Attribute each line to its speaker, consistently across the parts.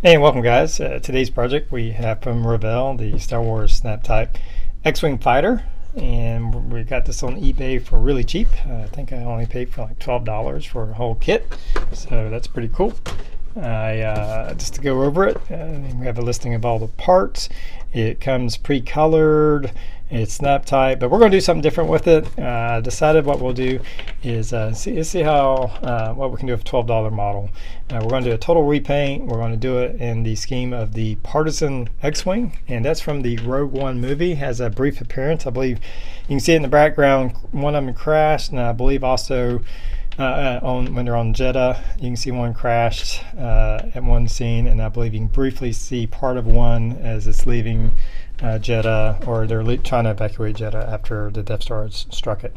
Speaker 1: Hey, and welcome guys. Today's project we have from Revell, the Star Wars Snaptite X-Wing fighter, and we got this on eBay for really cheap. I think I only paid for like $12 for a whole kit, so that's pretty cool. Just to go over it, we have a listing of all the parts. It comes pre-colored. It's Snaptite, but we're going to do something different with it. Decided what we'll do is see how what we can do with a $12 model. We're going to do a total repaint. We're going to do it in the scheme of the Partisan X-Wing, and that's from the Rogue One movie. Has a brief appearance. I believe you can see it in the background. One of them crashed, and I believe also when they're on Jeddah, you can see one crashed at one scene, and I believe you can briefly see part of one as it's leaving Jeddah, or they're trying to evacuate Jeddah after the Death Star struck it.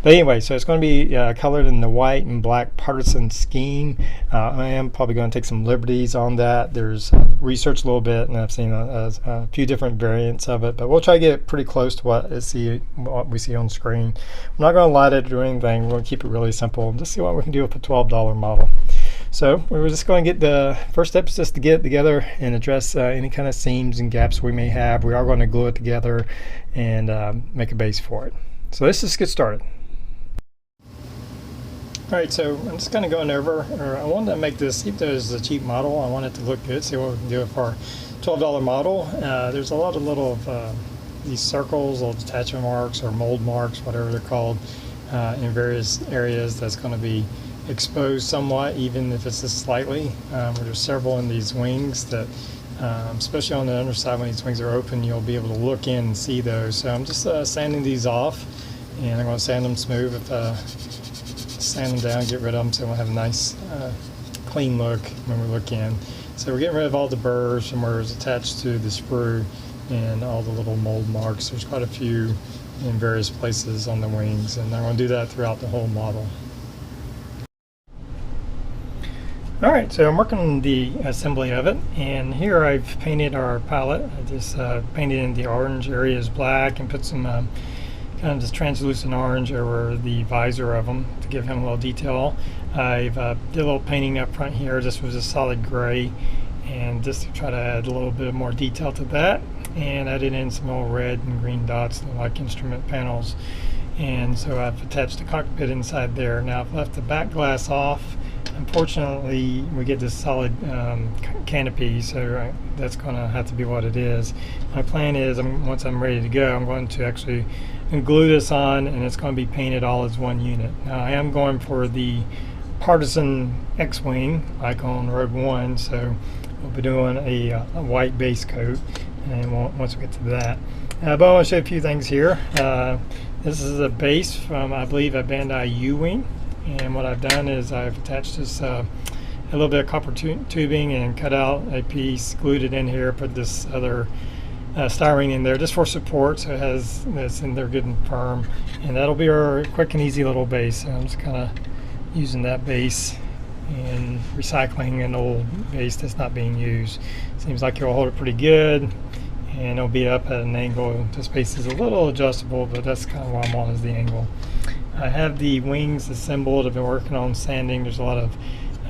Speaker 1: But anyway, so it's going to be colored in the white and black partisan scheme. I am probably going to take some liberties on that. There's researched a little bit, and I've seen a few different variants of it, but we'll try to get pretty close to what we see on screen. We're not going to light it or do anything. We're going to keep it really simple. Just see what we can do with a $12 model. So we're just going to get the first step is just to get it together and address any kind of seams and gaps we may have. We are going to glue it together and make a base for it. So let's just get started. All right, so I'm just kind of going over, I wanted to make this, even though it's a cheap model, I want it to look good, see what we can do for our $12 model. There's a lot of little these circles, little detachment marks or mold marks, whatever they're called, in various areas that's going to be exposed somewhat, even if it's just slightly. There's several in these wings that, especially on the underside when these wings are open, you'll be able to look in and see those. So I'm just sanding these off, and I'm going to sand them smooth. Sand them down, get rid of them so we'll have a nice clean look when we look in. So we're getting rid of all the burrs and where it's attached to the sprue and all the little mold marks. There's quite a few in various places on the wings, and I'm going to do that throughout the whole model. Alright, so I'm working on the assembly of it, and here I've painted our palette. I just painted in the orange areas black and put some kind of this translucent orange over the visor of them to give him a little detail. I've did a little painting up front here. This was a solid gray, and just to try to add a little bit more detail to that, and added in some little red and green dots like instrument panels. And so I've attached the cockpit inside there. Now I've left the back glass off. Unfortunately, we get this solid canopy, so that's going to have to be what it is. My plan is, once I'm ready to go, I'm going to actually glue this on, and it's going to be painted all as one unit. Now, I am going for the Partisan X-Wing, like on Rogue One, so we'll be doing a white base coat, and once we get to that. But I want to show you a few things here. This is a base from, I believe, a Bandai U-Wing. And what I've done is I've attached this a little bit of copper tubing and cut out a piece, glued it in here, put this other styrene in there just for support, so it has this in there good and firm, and that'll be our quick and easy little base. So I'm just kind of using that base and recycling an old base that's not being used. Seems like it'll hold it pretty good, and it'll be up at an angle. This base is a little adjustable, but that's kind of what I'm on, is the angle. I have the wings assembled. I've been working on sanding. There's a lot of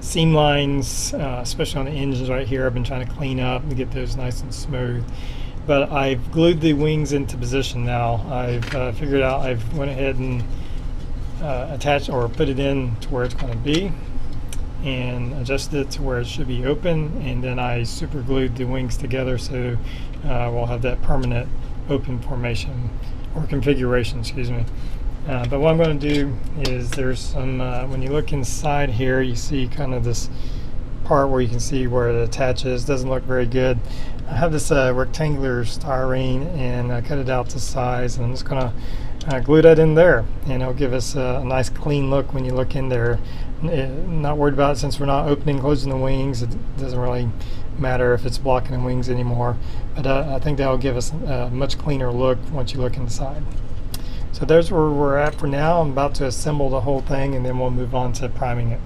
Speaker 1: seam lines, especially on the engines right here. I've been trying to clean up and get those nice and smooth. But I've glued the wings into position now. I've figured out, I've went ahead and attached or put it in to where it's going to be and adjusted it to where it should be open, and then I super glued the wings together so we'll have that permanent open formation or configuration, excuse me. But what I'm going to do is there's some, when you look inside here, you see kind of this part where you can see where it attaches. Doesn't look very good. I have this rectangular styrene, and I cut it out to size, and I'm just going to glue that in there, and it'll give us a nice clean look when you look in there. Not worried about it, since we're not opening and closing the wings. It doesn't really matter if it's blocking the wings anymore, but I think that'll give us a much cleaner look once you look inside. So there's where we're at for now. I'm about to assemble the whole thing, and then we'll move on to priming it.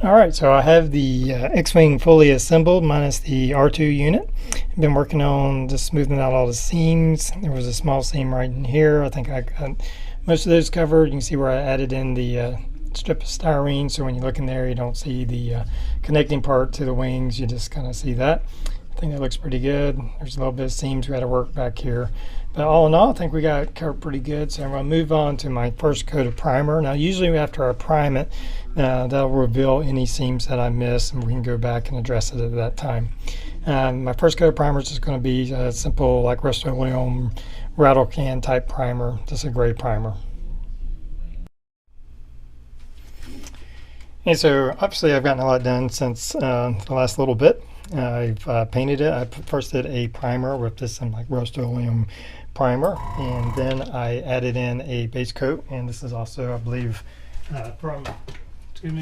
Speaker 1: Alright, so I have the X-Wing fully assembled minus the R2 unit. I've been working on just smoothing out all the seams. There was a small seam right in here. I think I got most of those covered. You can see where I added in the strip of styrene, so when you look in there you don't see the connecting part to the wings, you just kind of see that. I think that looks pretty good. There's a little bit of seams we got to work back here, but all in all I think we got it covered pretty good. So I'm going to move on to my first coat of primer. Now usually after I prime it, that'll reveal any seams that I miss, and we can go back and address it at that time. My first coat of primer is just going to be a simple, like Rust-Oleum rattle can type primer, just a gray primer. And so obviously I've gotten a lot done since the last little bit. I've painted it. I first did a primer with this like Rust-Oleum primer, and then I added in a base coat, and this is also, I believe,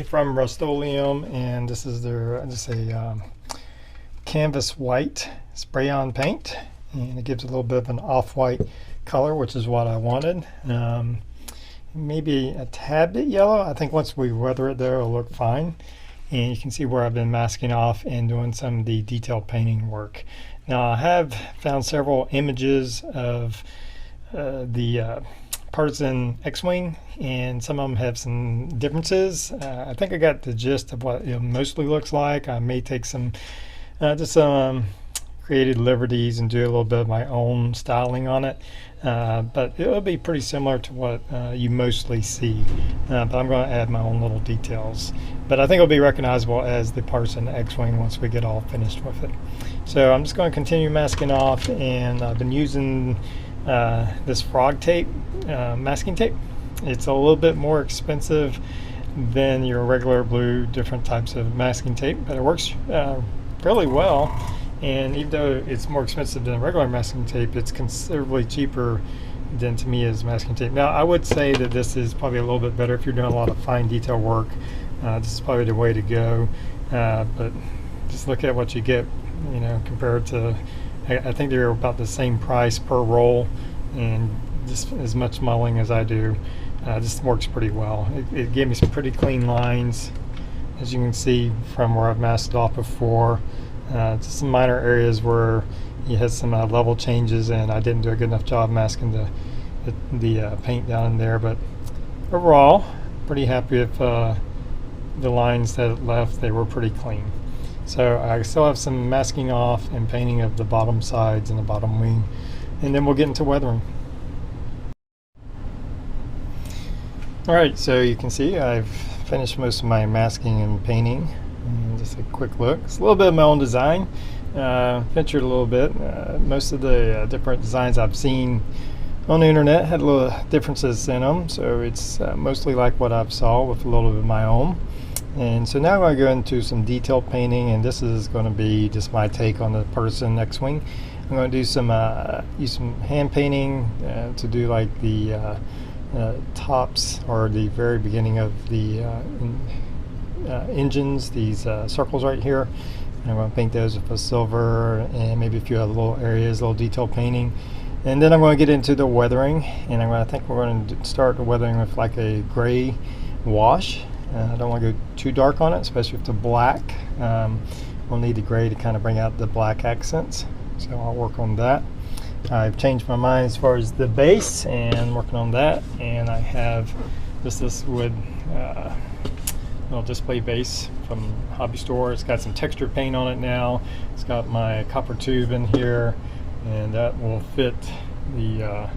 Speaker 1: from Rust-Oleum, and this is their just a canvas white spray on paint, and it gives a little bit of an off-white color, which is what I wanted. Maybe a tad bit yellow. I think once we weather it there, it'll look fine. And you can see where I've been masking off and doing some of the detailed painting work. Now I have found several images of the Partisan X-Wing, and some of them have some differences. I think I got the gist of what it mostly looks like. I may take some just some creative liberties and do a little bit of my own styling on it, but it'll be pretty similar to what you mostly see, but I'm going to add my own little details. But I think it'll be recognizable as the Partisan X-Wing once we get all finished with it. So I'm just going to continue masking off, and I've been using this frog tape, masking tape. It's a little bit more expensive than your regular blue different types of masking tape, but it works fairly well. And even though it's more expensive than regular masking tape, it's considerably cheaper than to me as masking tape. Now I would say that this is probably a little bit better if you're doing a lot of fine detail work. This is probably the way to go, but just look at what you get, you know, compared to, I think they're about the same price per roll, and just as much mulling as I do. This works pretty well. It gave me some pretty clean lines, as you can see from where I've masked off before. Just some minor areas where you had some level changes, and I didn't do a good enough job masking the paint down in there. But overall, pretty happy with the lines that it left. They were pretty clean. So I still have some masking off and painting of the bottom sides and the bottom wing, and then we'll get into weathering. Alright, so you can see I've finished most of my masking and painting. And just a quick look. It's a little bit of my own design. Ventured a little bit. Most of the different designs I've seen on the internet had little differences in them, so it's mostly like what I've saw with a little bit of my own. And so now I'm going to go into some detailed painting, and this is going to be just my take on the Partisan X-Wing. I'm going to do some use some hand painting to do like the tops, or the very beginning of the engines, these circles right here. And I'm going to paint those with a silver, and maybe a few other little areas, little detail painting. And then I'm going to get into the weathering, and I think we're going to start the weathering with like a gray wash. I don't want to go too dark on it, especially with the black. We'll need the gray to kind of bring out the black accents, so I'll work on that. I've changed my mind as far as the base, and working on that. And I have just this wood little display base from Hobby Store. It's got some texture paint on it now. It's got my copper tube in here, and that will fit the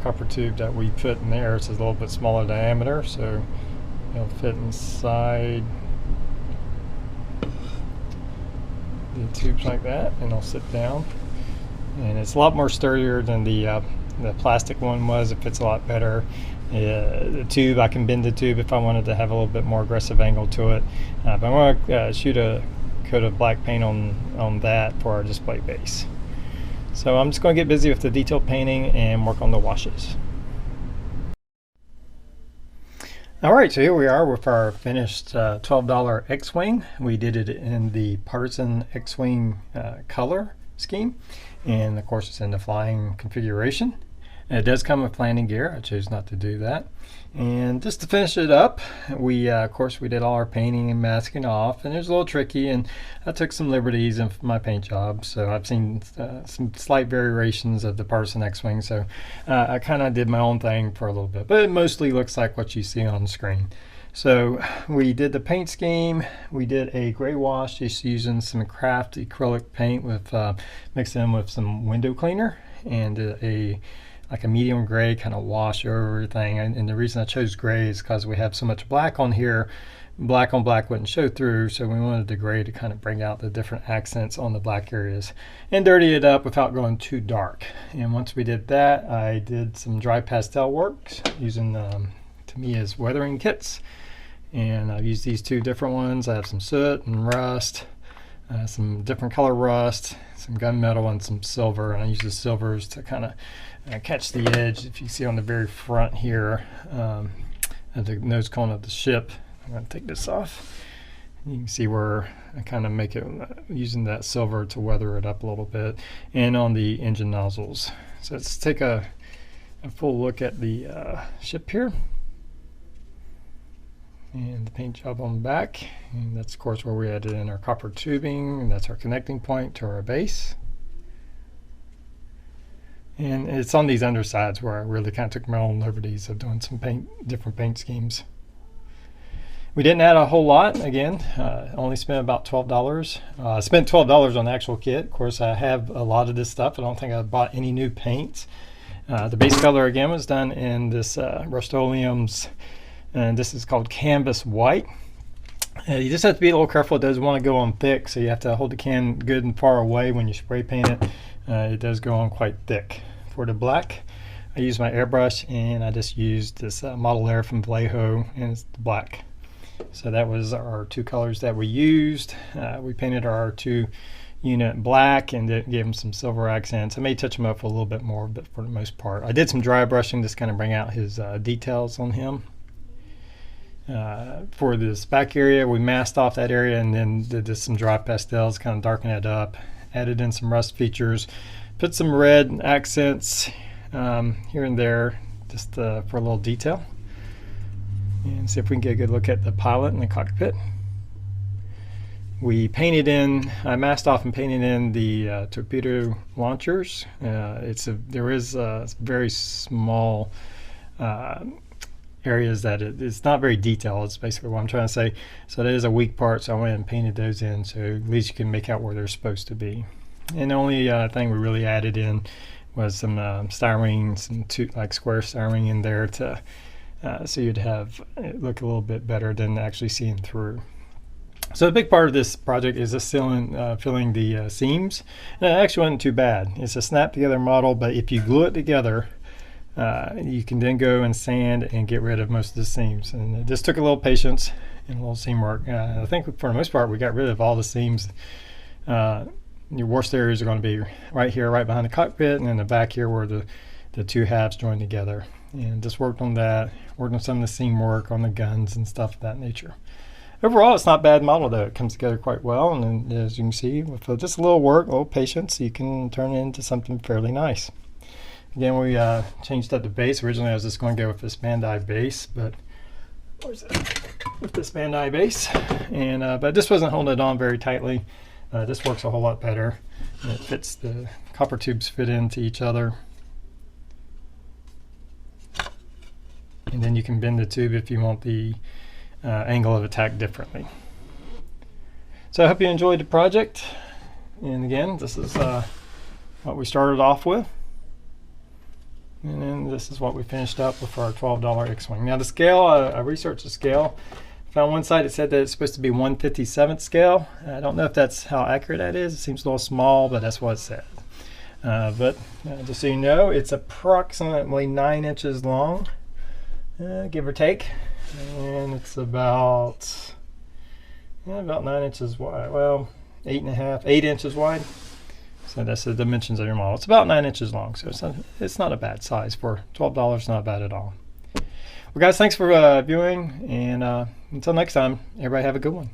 Speaker 1: copper tube that we put in there. It's a little bit smaller diameter, so it'll fit inside the tubes like that, and it'll sit down. And it's a lot more sturdier than the plastic one was. It fits a lot better. The tube, I can bend the tube if I wanted to have a little bit more aggressive angle to it. But I'm going to shoot a coat of black paint on that for our display base. So I'm just going to get busy with the detail painting and work on the washes. Alright, so here we are with our finished $12 X-Wing. We did it in the Partisan X-Wing color scheme, and of course it's in the flying configuration. And it does come with landing gear. I chose not to do that. And just to finish it up, we of course we did all our painting and masking off, and it was a little tricky, and I took some liberties in my paint job. So I've seen some slight variations of the Partisan X-Wing, so I kind of did my own thing for a little bit, but it mostly looks like what you see on the screen. So we did the paint scheme. We did a gray wash just using some craft acrylic paint with mixed in with some window cleaner, and like a medium gray kind of wash over everything. And the reason I chose gray is because we have so much black on here. Black on black wouldn't show through, so we wanted the gray to kind of bring out the different accents on the black areas and dirty it up without going too dark. And once we did that, I did some dry pastel works using Tamiya's weathering kits. And I've used these two different ones. I have some soot and rust, some different color rust, some gunmetal, and some silver. And I use the silvers to kind of catch the edge. If you see on the very front here, at the nose cone of the ship, I'm going to take this off. You can see where I kind of make it using that silver to weather it up a little bit, and on the engine nozzles. So let's take a full look at the ship here. And the paint job on the back, and that's of course where we added in our copper tubing, and that's our connecting point to our base. And it's on these undersides where I really kind of took my own liberties of doing some different paint schemes. We didn't add a whole lot. Again, only spent about $12. I spent $12 on the actual kit. Of course, I have a lot of this stuff. I don't think I bought any new paints. The base color again was done in this Rust-Oleum's, and this is called Canvas White. You just have to be a little careful. It does want to go on thick, so you have to hold the can good and far away when you spray paint it. It does go on quite thick. For the black, I used my airbrush, and I just used this Model Air from Vallejo, and it's the black. So that was our two colors that we used. We painted our two unit black and gave them some silver accents. I may touch them up a little bit more, but for the most part, I did some dry brushing just kind of bring out his details on him. For this back area, we masked off that area and then did some dry pastels, kind of darken it up, added in some rust features, put some red accents here and there just for a little detail. And see if we can get a good look at the pilot and the cockpit. We painted in, I masked off and painted in the torpedo launchers. There is very small areas that it's not very detailed. It's basically what I'm trying to say. So that is a weak part, so I went and painted those in so at least you can make out where they're supposed to be. And the only thing we really added in was some styrene, some like square styrene in there to so you'd have it look a little bit better than actually seeing through. So a big part of this project is just filling the seams. And it actually wasn't too bad. It's a snap together model, but if you glue it together, you can then go and sand and get rid of most of the seams. And it just took a little patience and a little seam work. I think for the most part we got rid of all the seams. Your worst areas are going to be right here, right behind the cockpit, and in the back here where the two halves join together. And just worked on that, worked on some of the seam work on the guns and stuff of that nature. Overall, it's not a bad model though. It comes together quite well, and then, as you can see, with just a little work, a little patience, you can turn it into something fairly nice. Again, we changed up the base. Originally I was just going to go with this Bandai base, but where's it? With this Bandai base, and but this wasn't holding it on very tightly. This works a whole lot better. And it fits, the copper tubes fit into each other. And then you can bend the tube if you want the angle of attack differently. So I hope you enjoyed the project. And again, this is what we started off with. And then this is what we finished up with our $12 X-Wing. Now the scale, I researched the scale. Found one site that said that it's supposed to be 1/57th scale. I don't know if that's how accurate that is. It seems a little small, but that's what it said. But just so you know, it's approximately 9 inches long. Give or take, and it's about 9 inches wide. Well, 8 inches wide. So that's the dimensions of your model. It's about 9 inches long, so it's not a bad size for $12. Not bad at all. Well, guys, thanks for viewing, and until next time, everybody have a good one.